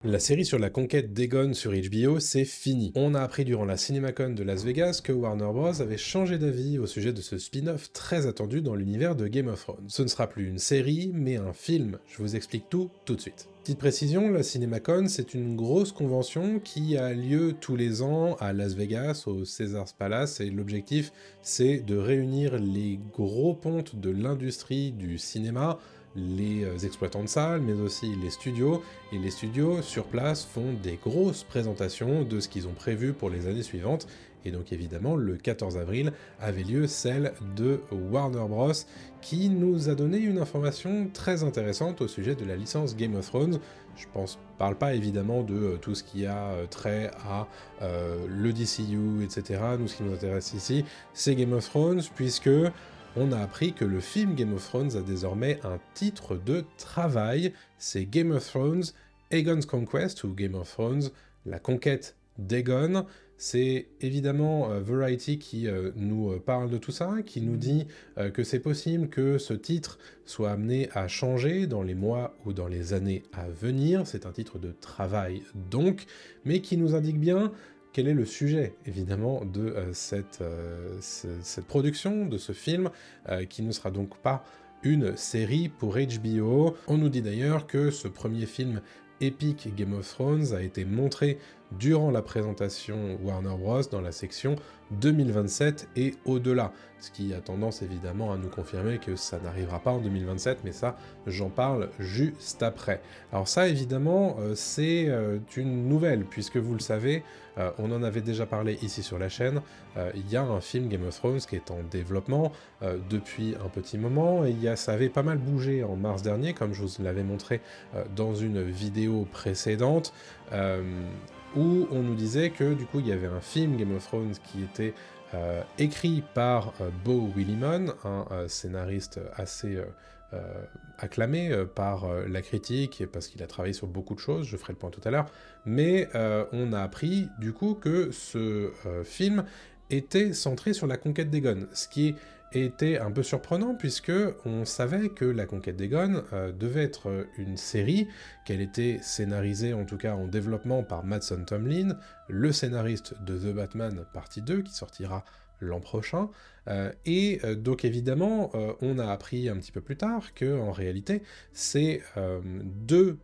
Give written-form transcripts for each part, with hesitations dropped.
La série sur la conquête d'Aegon sur HBO, c'est fini. On a appris durant la CinemaCon de Las Vegas que Warner Bros. Avait changé d'avis au sujet de ce spin-off très attendu dans l'univers de Game of Thrones. Ce ne sera plus une série, mais un film. Je vous explique tout de suite. Petite précision, la CinemaCon, c'est une grosse convention qui a lieu tous les ans à Las Vegas, au Caesars Palace, et l'objectif, c'est de réunir les gros pontes de l'industrie du cinéma, les exploitants de salles, mais aussi les studios, et les studios sur place font des grosses présentations de ce qu'ils ont prévu pour les années suivantes, et donc évidemment le 14 avril avait lieu celle de Warner Bros, qui nous a donné une information très intéressante au sujet de la licence Game of Thrones. Je parle pas évidemment de tout ce qui a trait à le DCU, etc. Nous, ce qui nous intéresse ici, c'est Game of Thrones, puisque on a appris que le film Game of Thrones a désormais un titre de travail, c'est Game of Thrones, Aegon's Conquest, ou Game of Thrones, la conquête d'Aegon. C'est évidemment Variety qui nous parle de tout ça, qui nous dit que c'est possible que ce titre soit amené à changer dans les mois ou dans les années à venir, c'est un titre de travail donc, mais qui nous indique bien quel est le sujet, évidemment, de cette production, de ce film, qui ne sera donc pas une série pour HBO. On nous dit d'ailleurs que ce premier film épique Game of Thrones a été montré durant la présentation Warner Bros. Dans la section 2027 et au-delà, ce qui a tendance évidemment à nous confirmer que ça n'arrivera pas en 2027, mais ça, j'en parle juste après. Alors ça, évidemment, c'est une nouvelle, puisque vous le savez, on en avait déjà parlé ici sur la chaîne, il y a un film Game of Thrones qui est en développement depuis un petit moment, et ça avait pas mal bougé en mars dernier, comme je vous l'avais montré dans une vidéo précédente, où on nous disait que du coup il y avait un film Game of Thrones qui était écrit par Beau Willimon, un scénariste assez acclamé par la critique, parce qu'il a travaillé sur beaucoup de choses, je ferai le point tout à l'heure, mais on a appris du coup que ce film était centré sur la conquête d'Aegon, ce qui était un peu surprenant puisque on savait que la conquête d'Aegon devait être une série, qu'elle était scénarisée en tout cas en développement par Mattson Tomlin, le scénariste de The Batman partie 2 qui sortira l'an prochain, donc évidemment on a appris un petit peu plus tard que en réalité ces deux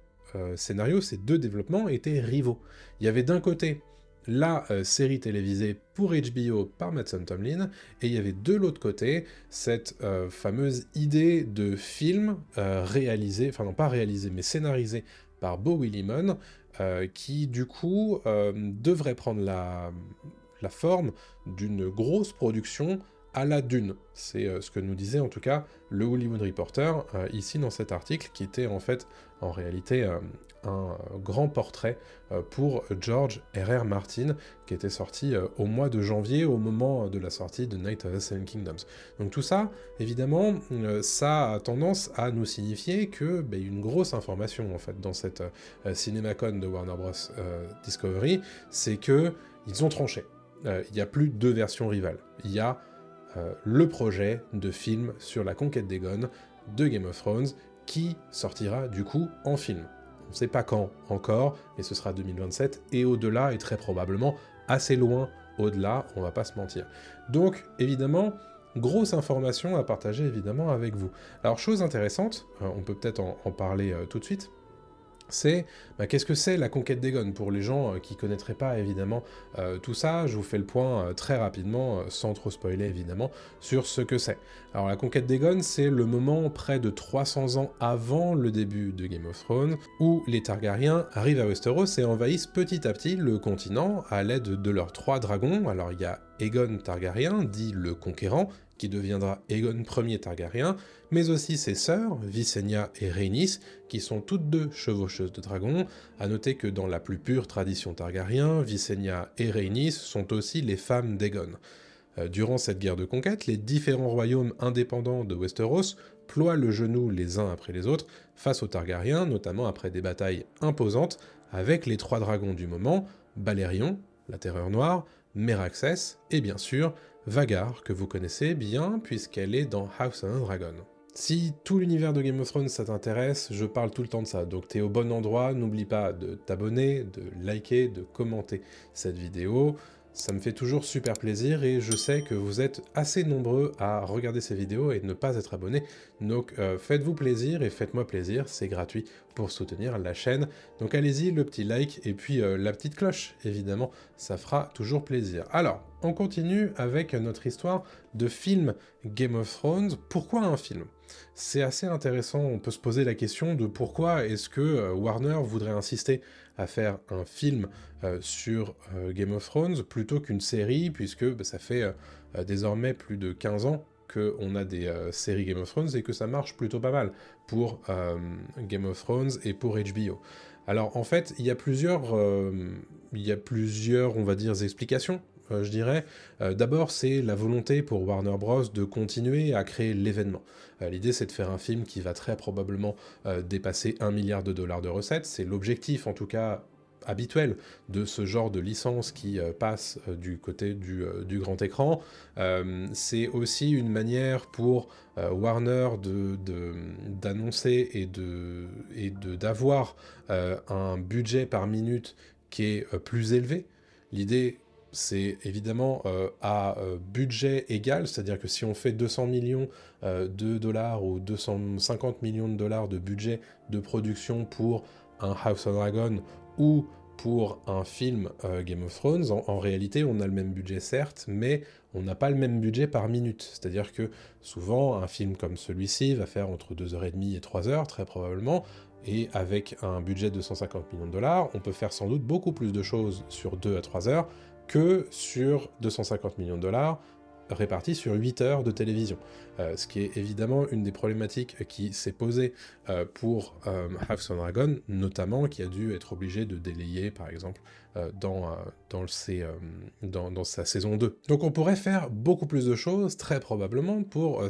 scénarios, ces deux développements étaient rivaux. Il y avait d'un côté la série télévisée pour HBO par Mattson Tomlin, et il y avait de l'autre côté cette fameuse idée de film réalisé, enfin non pas réalisé, mais scénarisé par Beau Willimon, qui du coup devrait prendre la forme d'une grosse production à la Dune. C'est ce que nous disait en tout cas le Hollywood Reporter ici dans cet article, qui était en fait en réalité un grand portrait pour George R.R. Martin, qui était sorti au mois de janvier, au moment de la sortie de Night of the Seven Kingdoms. Donc tout ça, évidemment, ça a tendance à nous signifier que une grosse information en fait dans cette CinemaCon de Warner Bros. Discovery, c'est que ils ont tranché. Il n'y a plus deux versions rivales. Il y a le projet de film sur la conquête d'Aegon de Game of Thrones qui sortira du coup en film. On ne sait pas quand encore, mais ce sera 2027 et au-delà, et très probablement assez loin au-delà, on va pas se mentir. Donc évidemment, grosse information à partager évidemment avec vous. Alors chose intéressante, on peut peut-être en parler tout de suite, c'est qu'est-ce que c'est la conquête d'Aegon pour les gens qui connaîtraient pas évidemment tout ça. Je vous fais le point très rapidement, sans trop spoiler évidemment, sur ce que c'est. Alors la conquête d'Aegon, c'est le moment près de 300 ans avant le début de Game of Thrones, où les Targaryens arrivent à Westeros et envahissent petit à petit le continent à l'aide de leurs 3 dragons. Alors il y a Aegon Targaryen, dit le Conquérant, qui deviendra Aegon Ier Targaryen, mais aussi ses sœurs, Visenya et Rhaenys, qui sont toutes deux chevaucheuses de dragons. À noter que dans la plus pure tradition Targaryen, Visenya et Rhaenys sont aussi les femmes d'Aegon. Durant cette guerre de conquête, les différents royaumes indépendants de Westeros ploient le genou les uns après les autres face aux Targaryens, notamment après des batailles imposantes avec les 3 dragons du moment, Balerion, la Terreur Noire, Meraxes et bien sûr Vhagar, que vous connaissez bien puisqu'elle est dans House of the Dragon. Si tout l'univers de Game of Thrones ça t'intéresse, je parle tout le temps de ça, donc t'es au bon endroit, n'oublie pas de t'abonner, de liker, de commenter cette vidéo, ça me fait toujours super plaisir et je sais que vous êtes assez nombreux à regarder ces vidéos et ne pas être abonnés, donc faites-vous plaisir et faites-moi plaisir, c'est gratuit pour soutenir la chaîne, donc allez-y, le petit like et puis la petite cloche, évidemment, ça fera toujours plaisir. Alors, on continue avec notre histoire de film Game of Thrones. Pourquoi un film ? C'est assez intéressant, on peut se poser la question de pourquoi est-ce que Warner voudrait insister à faire un film sur Game of Thrones plutôt qu'une série, puisque ça fait désormais plus de 15 ans qu'on a des séries Game of Thrones et que ça marche plutôt pas mal pour Game of Thrones et pour HBO. Alors en fait, il y a plusieurs, on va dire, explications. Je dirais. D'abord, c'est la volonté pour Warner Bros. De continuer à créer l'événement. L'idée, c'est de faire un film qui va très probablement dépasser 1 milliard de dollars de recettes. C'est l'objectif, en tout cas habituel, de ce genre de licence qui passe du côté du grand écran. C'est aussi une manière pour Warner d'annoncer et d'avoir un budget par minute qui est plus élevé. L'idée, c'est évidemment à budget égal, c'est-à-dire que si on fait 200 millions de dollars ou 250 millions de dollars de budget de production pour un House of Dragon ou pour un film Game of Thrones, en réalité on a le même budget certes, mais on n'a pas le même budget par minute. C'est-à-dire que souvent un film comme celui-ci va faire entre 2h30 et 3h très probablement, et avec un budget de 150 millions de dollars, on peut faire sans doute beaucoup plus de choses sur 2 à 3 heures que sur 250 millions de dollars répartis sur 8 heures de télévision. Ce qui est évidemment une des problématiques qui s'est posée pour House of Dragon, notamment qui a dû être obligé de délayer, par exemple, dans sa saison 2. Donc on pourrait faire beaucoup plus de choses, très probablement, pour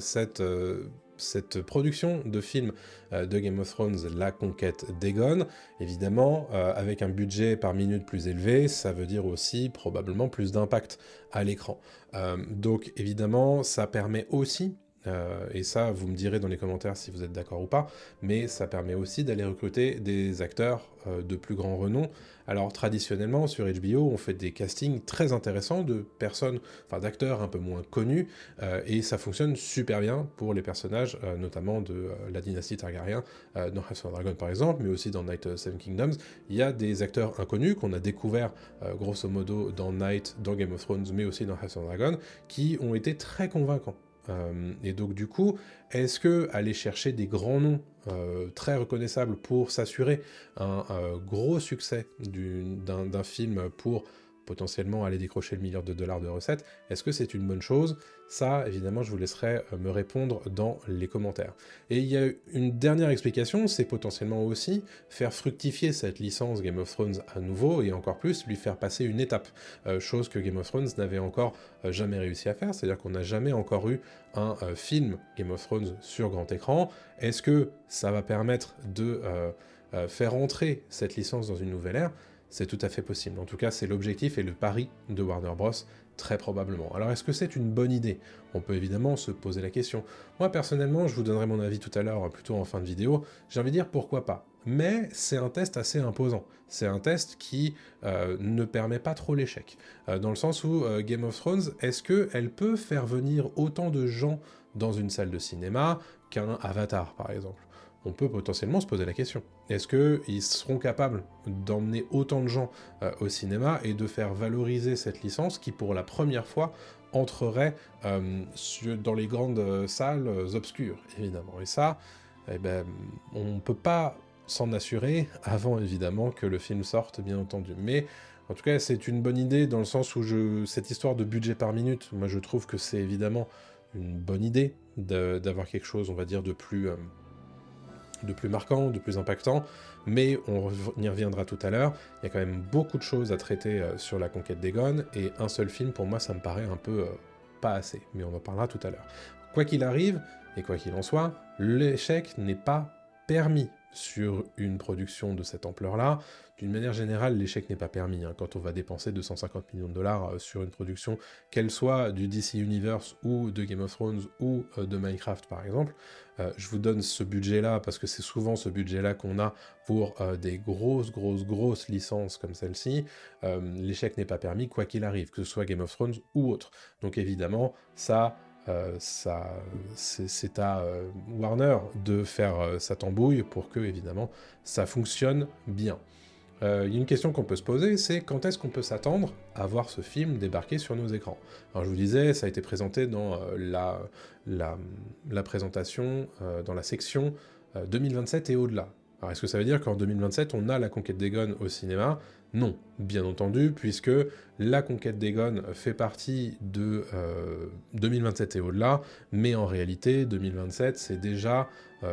cette production de film de Game of Thrones, La Conquête d'Aegon. Évidemment, avec un budget par minute plus élevé, ça veut dire aussi probablement plus d'impact à l'écran. Donc évidemment, ça permet aussi, et ça vous me direz dans les commentaires si vous êtes d'accord ou pas, mais ça permet aussi d'aller recruter des acteurs de plus grand renom. Alors traditionnellement sur HBO on fait des castings très intéressants de personnes, enfin d'acteurs un peu moins connus, et ça fonctionne super bien pour les personnages, notamment de la dynastie Targaryen, dans House of Dragon par exemple, mais aussi dans Night of Seven Kingdoms. Il y a des acteurs inconnus qu'on a découverts grosso modo dans Night, dans Game of Thrones, mais aussi dans House of Dragon, qui ont été très convaincants. Et donc du coup, est-ce que aller chercher des grands noms très reconnaissables pour s'assurer un gros succès d'un film pour potentiellement aller décrocher le milliard de dollars de recettes, est-ce que c'est une bonne chose? Ça, évidemment, je vous laisserai me répondre dans les commentaires. Et il y a une dernière explication, c'est potentiellement aussi faire fructifier cette licence Game of Thrones à nouveau, et encore plus, lui faire passer une étape, chose que Game of Thrones n'avait encore jamais réussi à faire, c'est-à-dire qu'on n'a jamais encore eu un film Game of Thrones sur grand écran. Est-ce que ça va permettre de faire entrer cette licence dans une nouvelle ère? C'est tout à fait possible. En tout cas, c'est l'objectif et le pari de Warner Bros. Très probablement. Alors, est-ce que c'est une bonne idée? On peut évidemment se poser la question. Moi, personnellement, je vous donnerai mon avis tout à l'heure, plutôt en fin de vidéo. J'ai envie de dire pourquoi pas. Mais c'est un test assez imposant. C'est un test qui ne permet pas trop l'échec. Dans le sens où Game of Thrones, est-ce qu'elle peut faire venir autant de gens dans une salle de cinéma qu'un Avatar, par exemple? On peut potentiellement se poser la question. Est-ce qu'ils seront capables d'emmener autant de gens au cinéma et de faire valoriser cette licence qui, pour la première fois, entrerait dans les grandes salles obscures, évidemment. Et ça, eh ben, on ne peut pas s'en assurer avant, évidemment, que le film sorte, bien entendu. Mais en tout cas, c'est une bonne idée dans le sens où cette histoire de budget par minute, moi je trouve que c'est évidemment une bonne idée d'avoir quelque chose, on va dire, de plus marquant, de plus impactant, mais on y reviendra tout à l'heure. Il y a quand même beaucoup de choses à traiter sur la conquête d'Aegon, et un seul film, pour moi, ça me paraît un peu pas assez, mais on en parlera tout à l'heure. Quoi qu'il arrive, et quoi qu'il en soit, l'échec n'est pas permis sur une production de cette ampleur-là, d'une manière générale, l'échec n'est pas permis, hein, quand on va dépenser 250 millions de dollars sur une production, qu'elle soit du DC Universe ou de Game of Thrones ou de Minecraft par exemple. Je vous donne ce budget-là parce que c'est souvent ce budget-là qu'on a pour des grosses licences comme celle-ci. L'échec n'est pas permis quoi qu'il arrive, que ce soit Game of Thrones ou autre. Donc évidemment, c'est à Warner de faire sa tambouille pour que, évidemment, ça fonctionne bien. Il y a une question qu'on peut se poser, c'est quand est-ce qu'on peut s'attendre à voir ce film débarquer sur nos écrans? Alors je vous disais, ça a été présenté dans la présentation, dans la section 2027 et au-delà. Alors est-ce que ça veut dire qu'en 2027, on a La Conquête d'Aegon au cinéma? Non, bien entendu, puisque La Conquête d'Aegon fait partie de 2027 et au-delà, mais en réalité, 2027, c'est déjà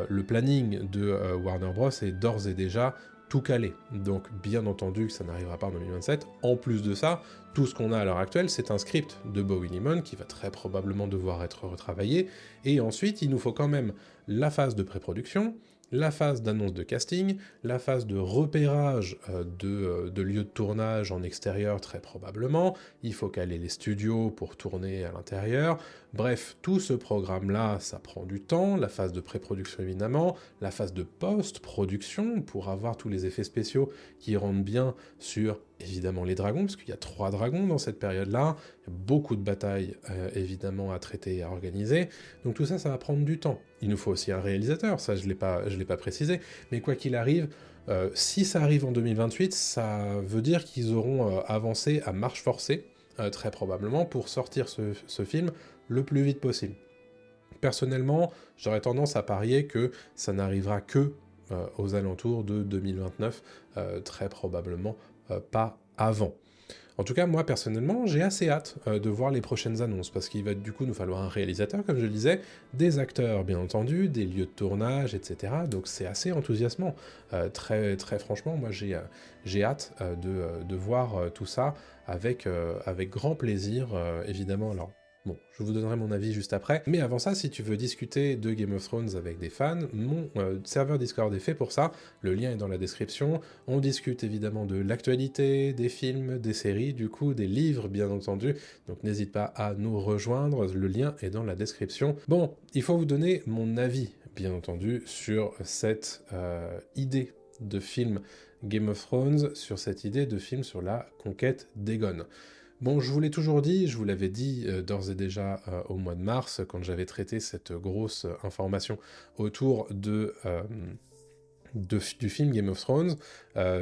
le planning de Warner Bros. Est d'ores et déjà tout calé. Donc bien entendu que ça n'arrivera pas en 2027. En plus de ça, tout ce qu'on a à l'heure actuelle, c'est un script de Beau Willimon qui va très probablement devoir être retravaillé, et ensuite il nous faut quand même la phase de pré-production, la phase d'annonce de casting, la phase de repérage de lieux de tournage en extérieur très probablement, il faut caler les studios pour tourner à l'intérieur, bref, tout ce programme-là, ça prend du temps, la phase de pré-production évidemment, la phase de post-production pour avoir tous les effets spéciaux qui rendent bien sur évidemment les dragons, parce qu'il y a 3 dragons dans cette période-là, il y a beaucoup de batailles évidemment à traiter et à organiser, donc tout ça, ça va prendre du temps. Il nous faut aussi un réalisateur, ça je l'ai pas précisé, mais quoi qu'il arrive, si ça arrive en 2028, ça veut dire qu'ils auront avancé à marche forcée, très probablement, pour sortir ce film le plus vite possible. Personnellement, j'aurais tendance à parier que ça n'arrivera que aux alentours de 2029, très probablement pas avant. En tout cas, moi, personnellement, j'ai assez hâte de voir les prochaines annonces, parce qu'il va du coup nous falloir un réalisateur, comme je le disais, des acteurs, bien entendu, des lieux de tournage, etc. Donc c'est assez enthousiasmant. Très franchement, moi, j'ai hâte de voir tout ça avec grand plaisir, évidemment. Alors, bon, je vous donnerai mon avis juste après, mais avant ça, si tu veux discuter de Game of Thrones avec des fans, mon serveur Discord est fait pour ça, le lien est dans la description, on discute évidemment de l'actualité, des films, des séries, du coup des livres bien entendu, donc n'hésite pas à nous rejoindre, le lien est dans la description. Bon, il faut vous donner mon avis, bien entendu, sur cette idée de film Game of Thrones, sur cette idée de film sur la conquête d'Aegon. Bon, je vous l'ai toujours dit, je vous l'avais dit d'ores et déjà au mois de mars, quand j'avais traité cette grosse information autour du film Game of Thrones,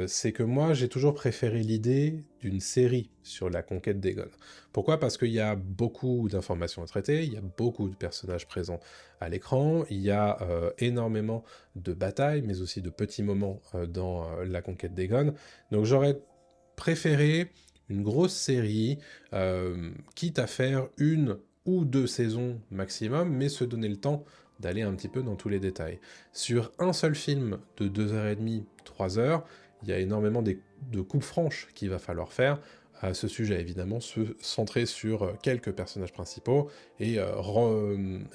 c'est que moi, j'ai toujours préféré l'idée d'une série sur la conquête d'Aegon. Pourquoi? Parce qu'il y a beaucoup d'informations à traiter, il y a beaucoup de personnages présents à l'écran, il y a énormément de batailles, mais aussi de petits moments dans la conquête d'Aegon. Donc j'aurais préféré une grosse série, quitte à faire 1 ou 2 saisons maximum, mais se donner le temps d'aller un petit peu dans tous les détails. Sur un seul film de 2h30, 3h, il y a énormément de coupes franches qu'il va falloir faire à ce sujet, évidemment, se centrer sur quelques personnages principaux et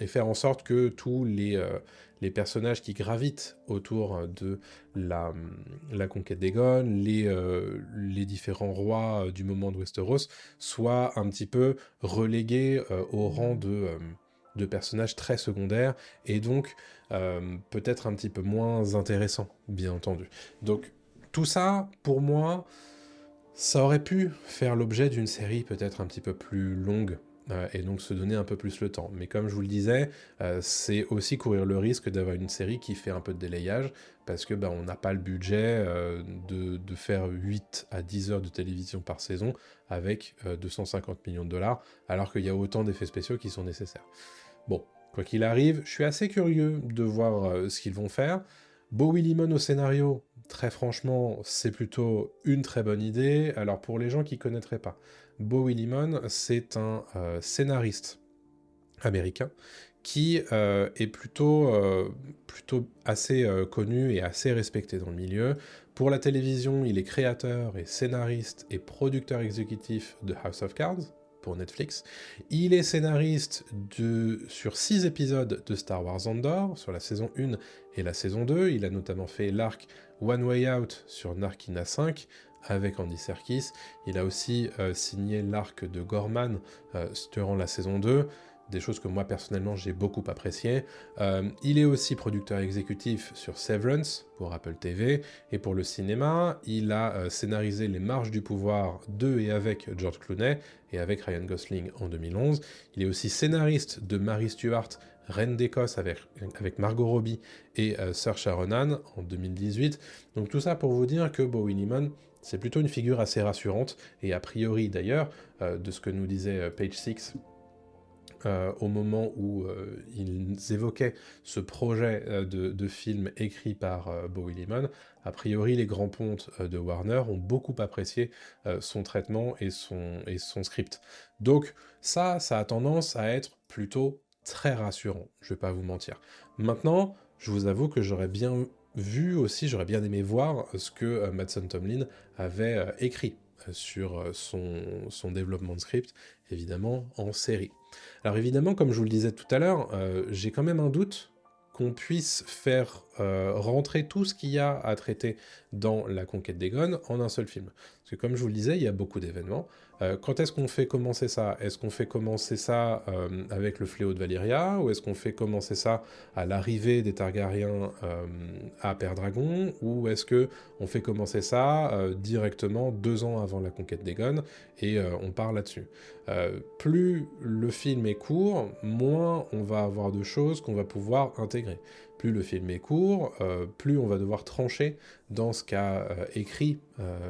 faire en sorte que tous les personnages qui gravitent autour de la conquête d'Aegon, les différents rois du moment de Westeros, soient un petit peu relégués au rang de personnages très secondaires, et donc peut-être un petit peu moins intéressants, bien entendu. Donc tout ça, pour moi, ça aurait pu faire l'objet d'une série peut-être un petit peu plus longue, et donc se donner un peu plus le temps. Mais comme je vous le disais, c'est aussi courir le risque d'avoir une série qui fait un peu de délayage, parce que on n'a pas le budget de faire 8 à 10 heures de télévision par saison avec 250 millions de dollars, alors qu'il y a autant d'effets spéciaux qui sont nécessaires. Bon, quoi qu'il arrive, je suis assez curieux de voir ce qu'ils vont faire. Beau Willimon au scénario, très franchement, c'est plutôt une très bonne idée. Alors pour les gens qui ne connaîtraient pas, Beau Willimon, c'est un scénariste américain qui est plutôt assez connu et assez respecté dans le milieu. Pour la télévision, il est créateur et scénariste et producteur exécutif de House of Cards, pour Netflix. Il est scénariste sur 6 épisodes de Star Wars Andor, sur la saison 1 et la saison 2. Il a notamment fait l'arc One Way Out sur Narkina 5, avec Andy Serkis. Il a aussi signé l'arc de Gorman durant la saison 2, des choses que moi personnellement j'ai beaucoup appréciées. Il est aussi producteur exécutif sur Severance pour Apple TV, et pour le cinéma, il a scénarisé Les Marches du Pouvoir de et avec George Clooney et avec Ryan Gosling en 2011. Il est aussi scénariste de Mary Stuart, Reine d'Écosse avec Margot Robbie et Saoirse Ronan en 2018. Donc tout ça pour vous dire que Beau Willimon, c'est plutôt une figure assez rassurante, et a priori d'ailleurs, de ce que nous disait Page Six au moment où ils évoquaient ce projet de film écrit par Beau Willimon, a priori les grands pontes de Warner ont beaucoup apprécié son traitement et son script. Donc ça a tendance à être plutôt très rassurant, je vais pas vous mentir. Maintenant, je vous avoue que j'aurais bien vu aussi, j'aurais bien aimé voir ce que Mason Tomlin avait écrit sur son développement de script, évidemment en série. Alors évidemment, comme je vous le disais tout à l'heure, j'ai quand même un doute qu'on puisse faire rentrer tout ce qu'il y a à traiter dans La Conquête d'Aegon en un seul film. Parce que comme je vous le disais, il y a beaucoup d'événements. Quand est-ce qu'on fait commencer ça? Est-ce qu'on fait commencer ça avec le fléau de Valyria? Ou est-ce qu'on fait commencer ça à l'arrivée des Targaryens à Pendragon? Ou est-ce que on fait commencer ça directement 2 ans avant La Conquête d'Aegon et on part là-dessus? Plus le film est court, moins on va avoir de choses qu'on va pouvoir intégrer. Plus le film est court, plus on va devoir trancher dans ce qu'a écrit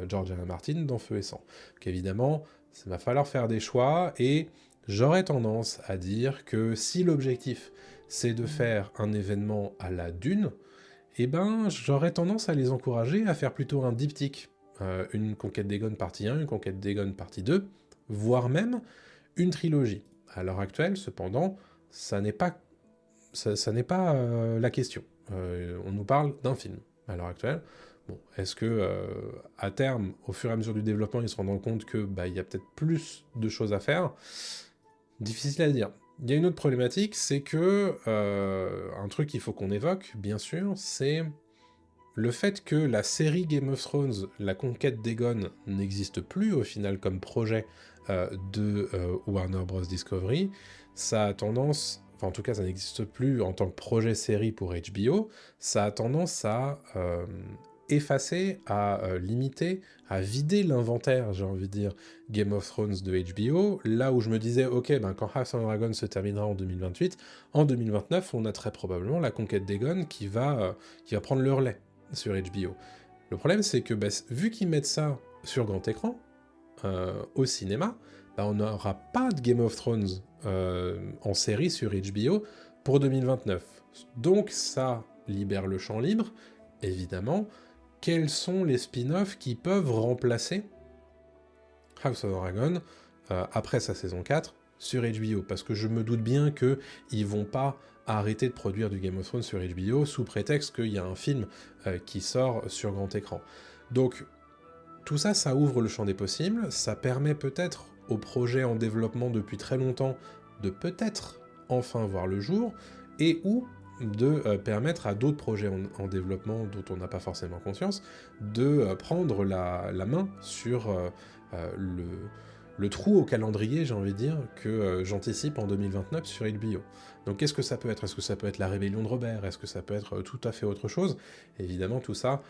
George R. R. Martin dans Feu et Sang. Donc évidemment, il va falloir faire des choix, et j'aurais tendance à dire que si l'objectif c'est de faire un événement à la Dune, eh ben j'aurais tendance à les encourager à faire plutôt un diptyque. Une Conquête d'Aegon partie 1, une Conquête d'Aegon partie 2, voire même une trilogie. À l'heure actuelle, cependant, ça n'est pas la question. On nous parle d'un film, à l'heure actuelle. Bon, est-ce que, à terme, au fur et à mesure du développement, ils se rendront compte que il y a peut-être plus de choses à faire? Difficile à dire. Il y a une autre problématique, c'est que, un truc qu'il faut qu'on évoque, bien sûr, c'est le fait que la série Game of Thrones, La Conquête d'Aegon, n'existe plus au final comme projet de Warner Bros. Discovery. Ça a tendance, enfin en tout cas ça n'existe plus en tant que projet série pour HBO, ça a tendance à effacer, à limiter, à vider l'inventaire, j'ai envie de dire, Game of Thrones de HBO, là où je me disais, ok, quand House of Dragon se terminera en 2028, en 2029, on a très probablement La Conquête d'Aegon qui va prendre le relais sur HBO. Le problème, c'est que vu qu'ils mettent ça sur grand écran, au cinéma, on n'aura pas de Game of Thrones en série sur HBO pour 2029. Donc ça libère le champ libre, évidemment. Quels sont les spin-offs qui peuvent remplacer House of Dragon après sa saison 4 sur HBO? Parce que je me doute bien qu'ils vont pas arrêter de produire du Game of Thrones sur HBO sous prétexte qu'il y a un film qui sort sur grand écran. Donc tout ça, ça ouvre le champ des possibles, ça permet peut-être aux projets en développement depuis très longtemps de peut-être enfin voir le jour, et ou de permettre à d'autres projets en développement dont on n'a pas forcément conscience de prendre la main sur le trou au calendrier, j'ai envie de dire, que j'anticipe en 2029 sur HBO. Donc qu'est-ce que ça peut être? Est-ce que ça peut être la rébellion de Robert? Est-ce que ça peut être tout à fait autre chose? Évidemment, tout ça,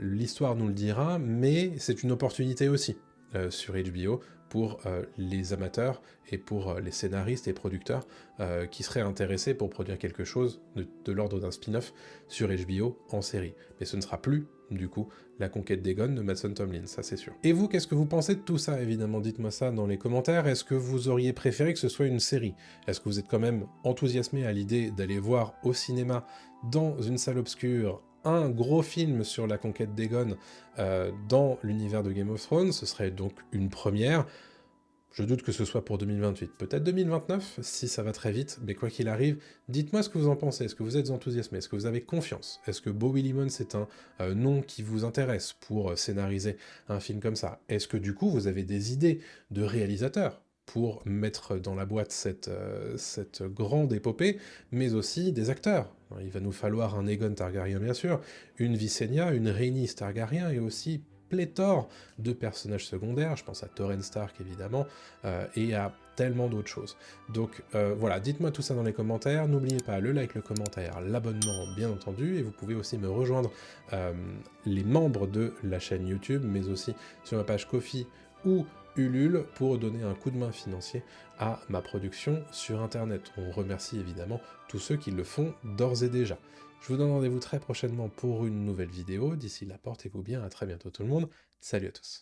l'histoire nous le dira, mais c'est une opportunité aussi sur HBO pour les amateurs et pour les scénaristes et producteurs qui seraient intéressés pour produire quelque chose de l'ordre d'un spin-off sur HBO en série. Mais ce ne sera plus, du coup, La Conquête d'Aegon de Mason Tomlin, ça c'est sûr. Et vous, qu'est-ce que vous pensez de tout ça? Évidemment, dites-moi ça dans les commentaires. Est-ce que vous auriez préféré que ce soit une série? Est-ce que vous êtes quand même enthousiasmé à l'idée d'aller voir au cinéma, dans une salle obscure, un gros film sur La Conquête d'Aegon dans l'univers de Game of Thrones? Ce serait donc une première. Je doute que ce soit pour 2028, peut-être 2029, si ça va très vite, mais quoi qu'il arrive, dites-moi ce que vous en pensez. Est-ce que vous êtes enthousiasmé? Est-ce que vous avez confiance? Est-ce que Beau Willimon, c'est un nom qui vous intéresse pour scénariser un film comme ça? Est-ce que du coup, vous avez des idées de réalisateurs pour mettre dans la boîte cette grande épopée, mais aussi des acteurs Il va nous falloir un Aegon Targaryen bien sûr, une Visenya, une Rhaenys Targaryen et aussi pléthore de personnages secondaires, je pense à Torrhen Stark évidemment, et à tellement d'autres choses. Donc voilà, dites-moi tout ça dans les commentaires, n'oubliez pas le like, le commentaire, l'abonnement bien entendu, et vous pouvez aussi me rejoindre les membres de la chaîne YouTube, mais aussi sur ma page Ko-fi ou Ulule pour donner un coup de main financier à ma production sur internet. On remercie évidemment tous ceux qui le font d'ores et déjà. Je vous donne rendez-vous très prochainement pour une nouvelle vidéo. D'ici là, portez-vous bien, à très bientôt tout le monde. Salut à tous.